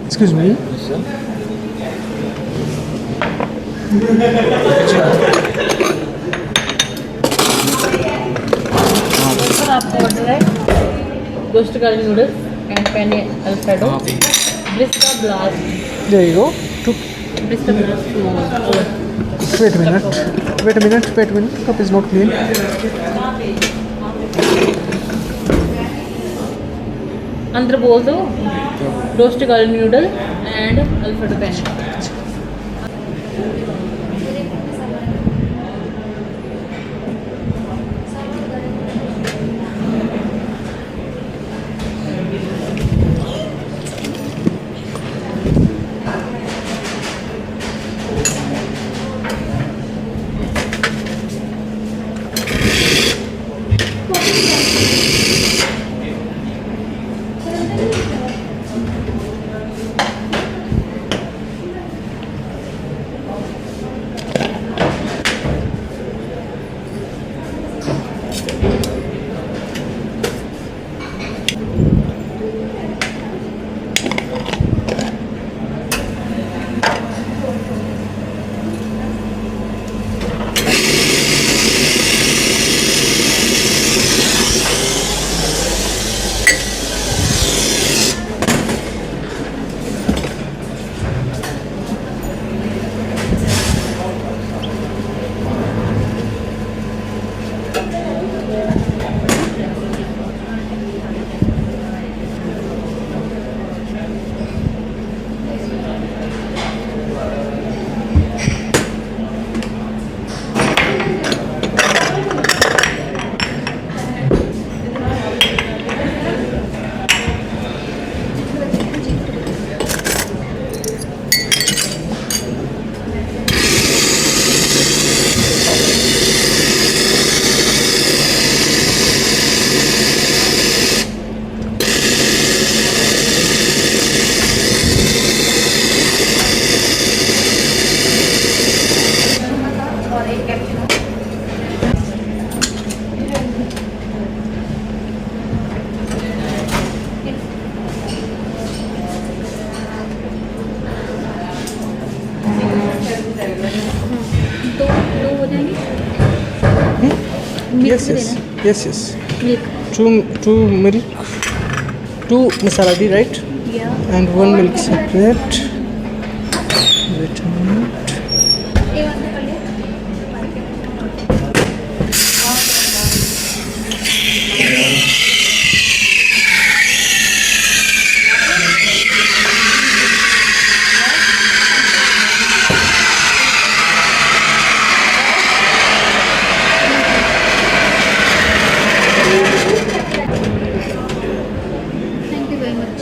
Excuse me. Sir आपको order है roast garlic noodles and penne alfredo, Brista blast. There you go. Brista blast to Wait a minute. Wait a minute. Wait a minute. Cup is not clean. अंदर बोल दो roast garlic noodle and alfredo penne. Yes, yes, yes, yes. Milk. Two milk, two masala tea, right? Yeah. And one milk separate. Wait a minute. Thank you very much.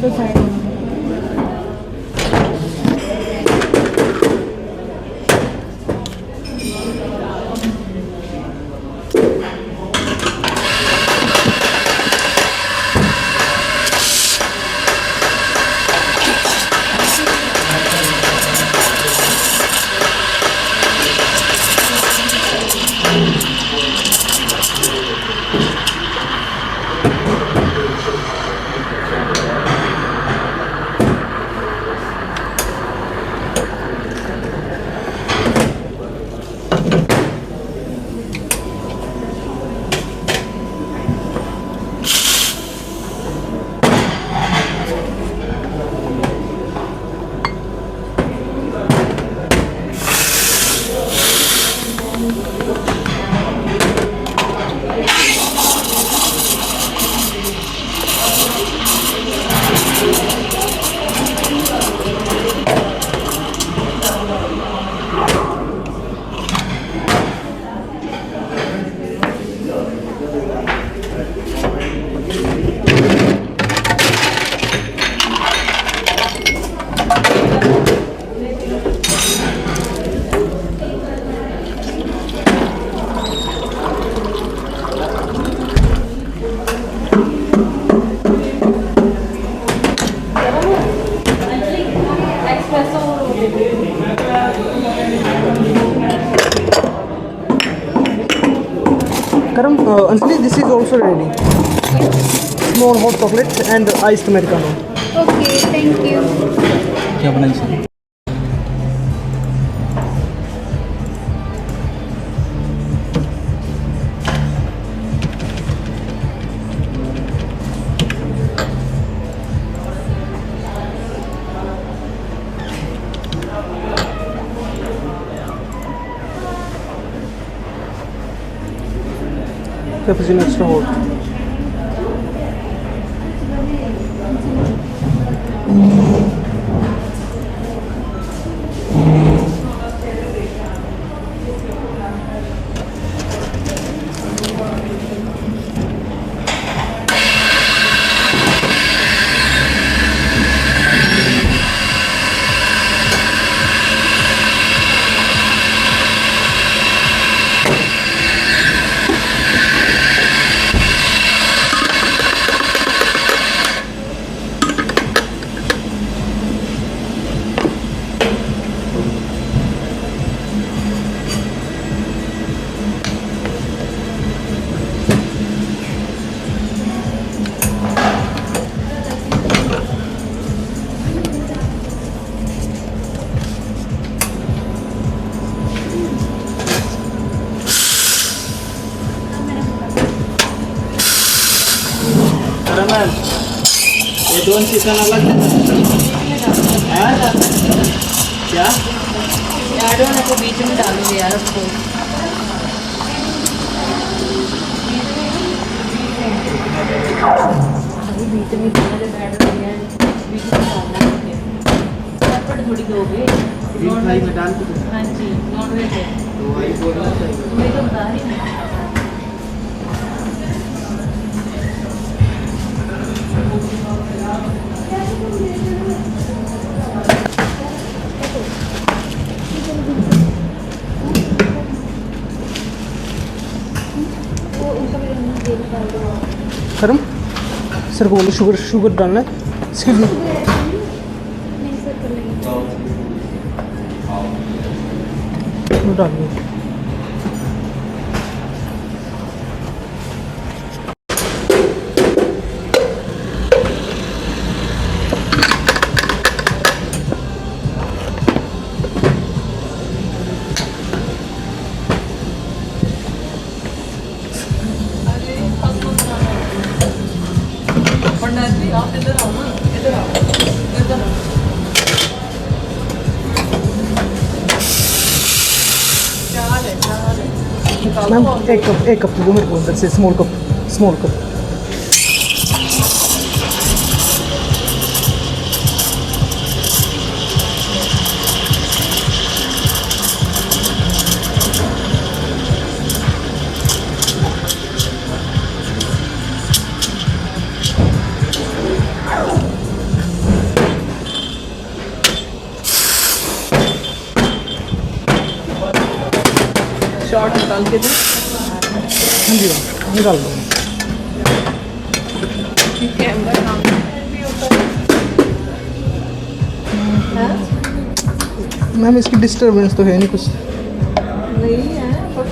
तो side में Karam, Anjali, this is also ready. Small hot chocolate and iced americano. Okay, thank you. क्या बनाई sir? Cappuccino extra hot. Karam, ये दोन chicken अलग है? क्या? Add होने को बीच में डालूंगी यार उसको अभी बीच में पहले बैठ रही है बीच में डालना है चटपट थोड़ी दोगे बीफ फ्राई में डाल के हाँ जी नॉन वेज है तो वही बोलना चाहिए। तुम्हें तो बता रही हूँ Karam, sir को बोलो शुगर डालना है. Excuse me. नहीं सर कर लेंगे. डालिए. आप इधर आओ ना इधर आओ इधर आओ चार है मैम एक कप दो मेरे को अंदर से स्मॉल कप. शॉर्ट निकाल के दूँ? हाँ जी मैम, निकाल दो। कैमरा सामने भी होता है? मैम इसकी डिस्टरबेंस तो है नहीं कुछ? नहीं है, पर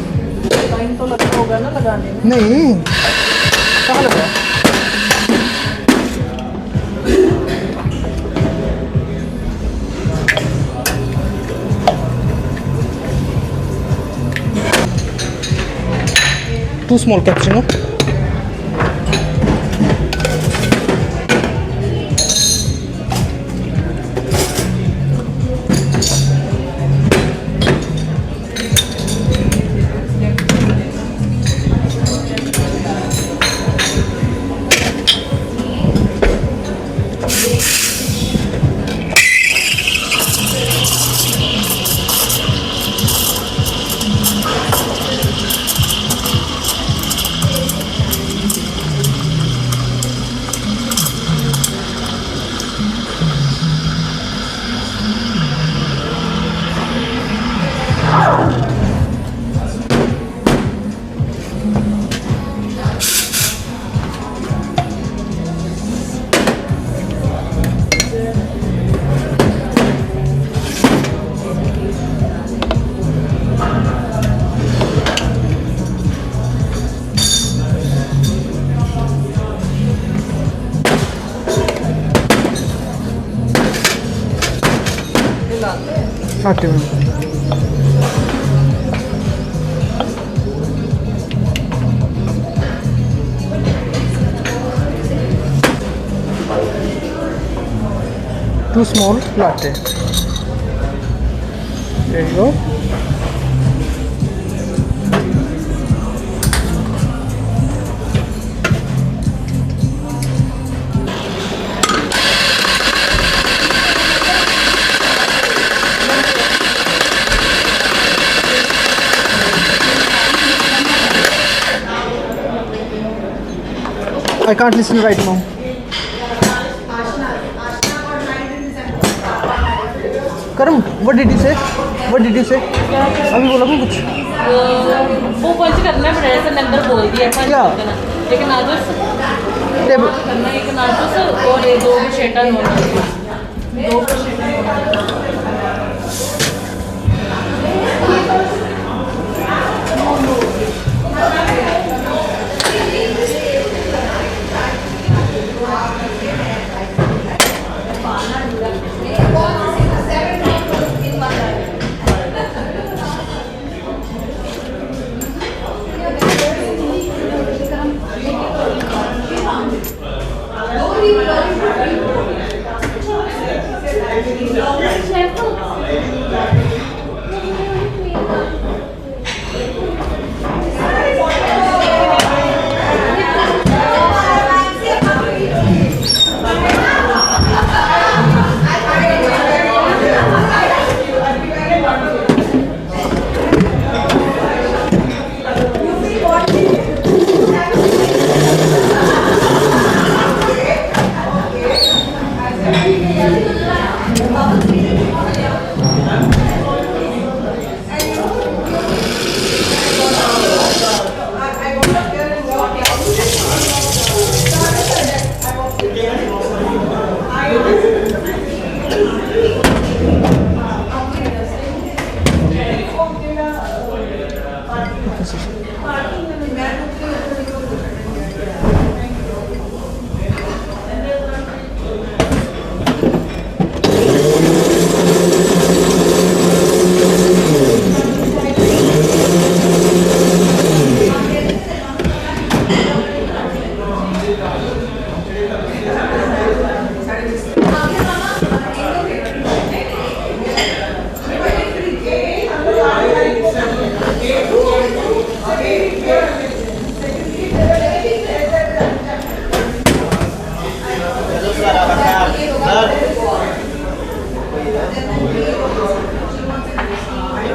टाइम तो लगता होगा ना लगाने में। नहीं, कहाँ लगा? Two small cappuccino. आते हैं। Two small latte. There you go. I can't listen right now. Karam, what did you say? What did you say? अभी बोला मैं कुछ? वो पंच करना है, बड़े से नंबर बोल दिया पंच क्या? करना। एक नाजुस टेबल करना, एक नाजुस और ये दो शेटा नॉर्मल। दो शेटा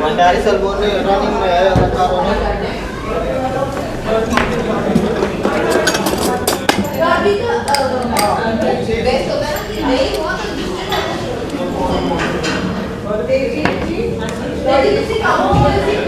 भंडारी सलबोन रनिंग में है लगातार Ready to see